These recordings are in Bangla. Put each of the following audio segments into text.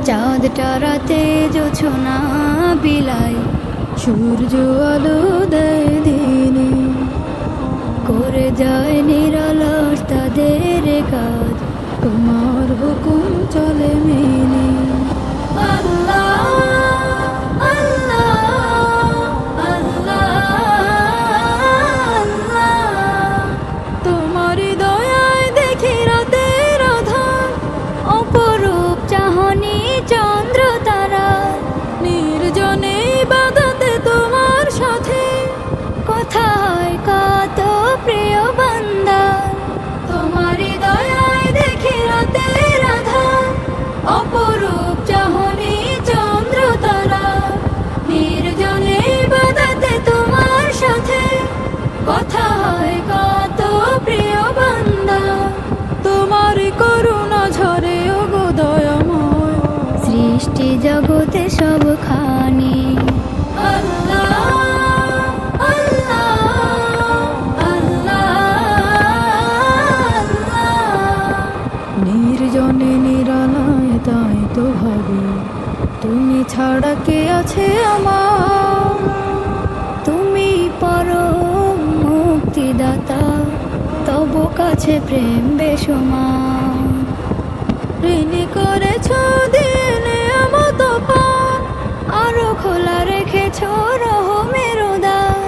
চাঁদটা রাতে জোছনা বিলাই, সূর্য আলো দেয় দিনে, করে যায় নিরলস তাদের কাজ, তোমার হুকুম চলে মেনে। আল্লাহ আল্লাহ আল্লাহ, তোমারই দয়ায় দেখি রাতের আঁধার, অপরূপ চাহনি চন্দ্র তারা, নির্জনে ইবাদতে তোমার সাথে, কথা হয় কত প্রিয় বান্দা। তোমারই দয়ায় দেখি রাতের আঁধার, অপরূপ চাহনি চন্দ্র তারা, নির্জনে ইবাদতে তোমার সাথে, কথা হয় কত প্রিয় বান্দা। তোমারই করুণা ঝরে ওগো দয়াময়, সৃষ্টি জগতে সবখানি। আল্লাহ নির্জনে নিরালায় তাই তো ভাবি, তুমি ছাড়া কে আছে আমার, তুমি পরম মুক্তিদাতা, তব কাছে প্রেম বেসুমার। ঋণী করেছ দিনে আমত পান, আরো খোলা রেখেছ রহমের দ্বার,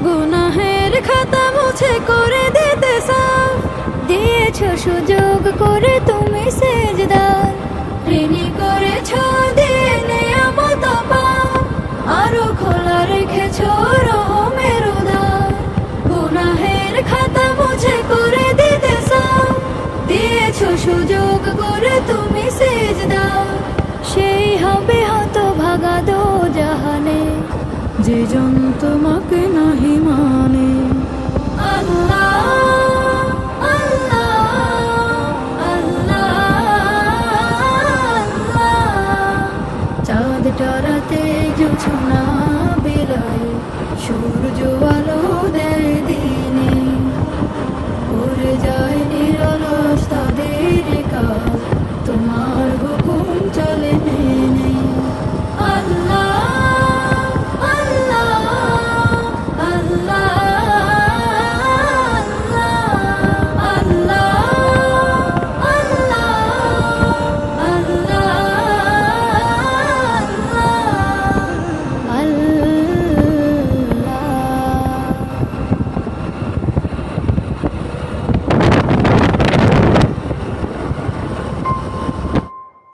গুনাহের খাতা মুছে করে দিতে সাফ, দিয়েছ সুযোগ করে তুমি সেজদার। ঋণী করেছ দিনে আমত পান, আরো খোলা রেখেছ রহমের দ্বার, গুনাহের খাতা মুছে করে দিতে সাফ, দিয়েছ সুযোগ করে তুমি সেজদার। সেই হবে হতভাগা দোজাহানে, যে জন তোমাকে না